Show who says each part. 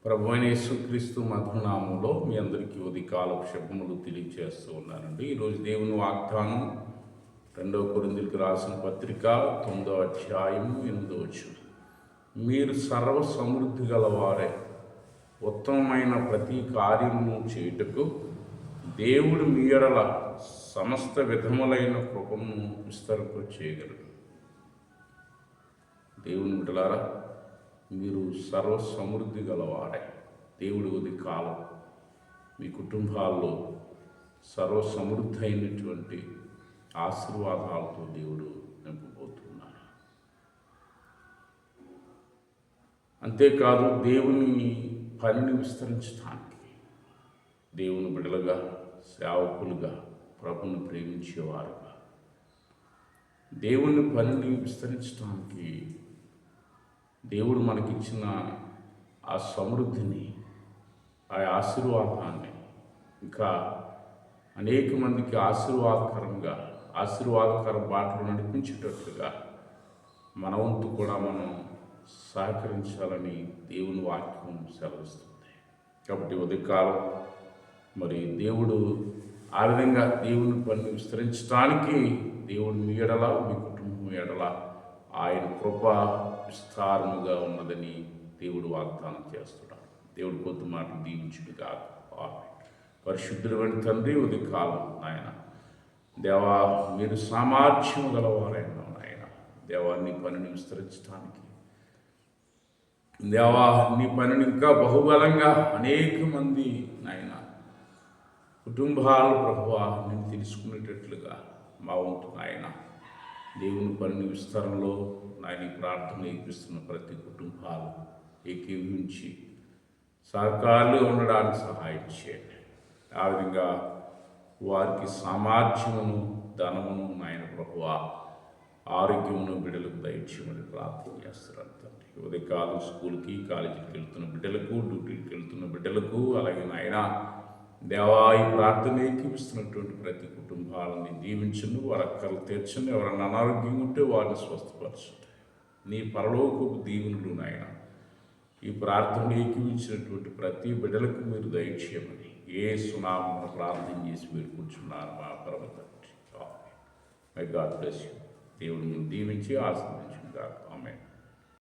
Speaker 1: ప్రభువైన యేసుక్రీస్తు మధునామంలో మీ అందరికీ ఉదయకాలపు శుభములు తెలియజేస్తూ ఉన్నానండి. ఈరోజు దేవుని వాగ్దానం 2 కొరింథీయులకు రాసిన పత్రిక 9వ అధ్యాయం 8వ వచనం. మీరు సర్వ సమృద్ధి గలవారే, ఉత్తమమైన ప్రతి కార్యమును చేయుటకు దేవుడు మీ ఎడల సమస్త విధములైన కృపను విస్తరింప చేయగలడు. దేవుని బిడ్డలారా, మీరు సర్వ సమృద్ధి గలవారే. దేవుడి ఉదయకాలం మీ కుటుంబాల్లో సర్వ సమృద్ధి అయినటువంటి ఆశీర్వాదాలతో దేవుడు నింపబోతున్నారు. అంతేకాదు, దేవుని పనిని విస్తరించడానికి దేవుని బిడ్డలుగా, సేవకులుగా, ప్రభుని ప్రేమించేవారుగా దేవుని పనిని విస్తరించడానికి దేవుడు మనకిచ్చిన ఆ సమృద్ధిని, ఆ ఆశీర్వాదాన్ని ఇంకా అనేక మందికి ఆశీర్వాదకర బాటలు నడిపించేటట్లుగా మన వంతు కూడా మనం సహకరించాలని దేవుని వాక్యం సెలవిస్తుంది. కాబట్టి ఉదయకాలం మరి దేవుడు ఆ విధంగా దేవుని పనిని విస్తరించడానికి దేవుడు మీ ఎడల, మీ కుటుంబం ఎడల ఆయన కృప విస్తారముగా ఉన్నదని దేవుడు వాగ్దానం చేస్తున్నాడు. దేవుడు కొద్ది మాటలు దీవించుడుగా. పరిశుద్ధుడైన తండ్రి, ఉదయకాలం నాయన దేవా, మీరు సామర్థ్యం గలవారైనా నాయన దేవా, నీ పనిని విస్తరించడానికి దేవా, నీ పనిని ఇంకా బహుబలంగా అనేక మంది నాయన కుటుంబాలు ప్రభువా నేను తెలుసుకునేటట్లుగా మా వంతు నాయన దేవుని పనిని విస్తరణలో నాయన ప్రార్థన ఏర్పిస్తున్న ప్రతి కుటుంబాలు ఏకీవించి సహకారులు ఉండడానికి సహాయం చేయండి. ఆ విధంగా వారికి సామర్థ్యమును, ధనమును నాయన ప్రభువా ఆరోగ్యమును బిడ్డలకు దయచేయమని ప్రార్థన చేస్తున్నారు తండ్రి. ఉదయకాలం స్కూల్కి, కాలేజీకి వెళ్తున్న బిడ్డలకు, డ్యూటీకి వెళ్తున్న బిడ్డలకు, అలాగే నాయన దేవా ఈ ప్రార్థన ఏకీపిస్తున్నటువంటి ప్రతి కుటుంబాలని దీవించను, వారి అక్కర్లు తీర్చను. ఎవరన్నా అనారోగ్యంగా ఉంటే వారిని స్వస్థపరచండి. నీ పరలోకపు దీవెనలు నాయన ఈ ప్రార్థన ఏకీవించినటువంటి ప్రతి బిడ్డలకు మీరు దయచేయమని యేసు నామమున ప్రార్థన చేసి మీరు కూర్చున్నారు మా పరమ తండ్రి. My God bless you. దేవుడు మీరు దీవించి ఆశీర్వదించును గాక. ఆమేన్.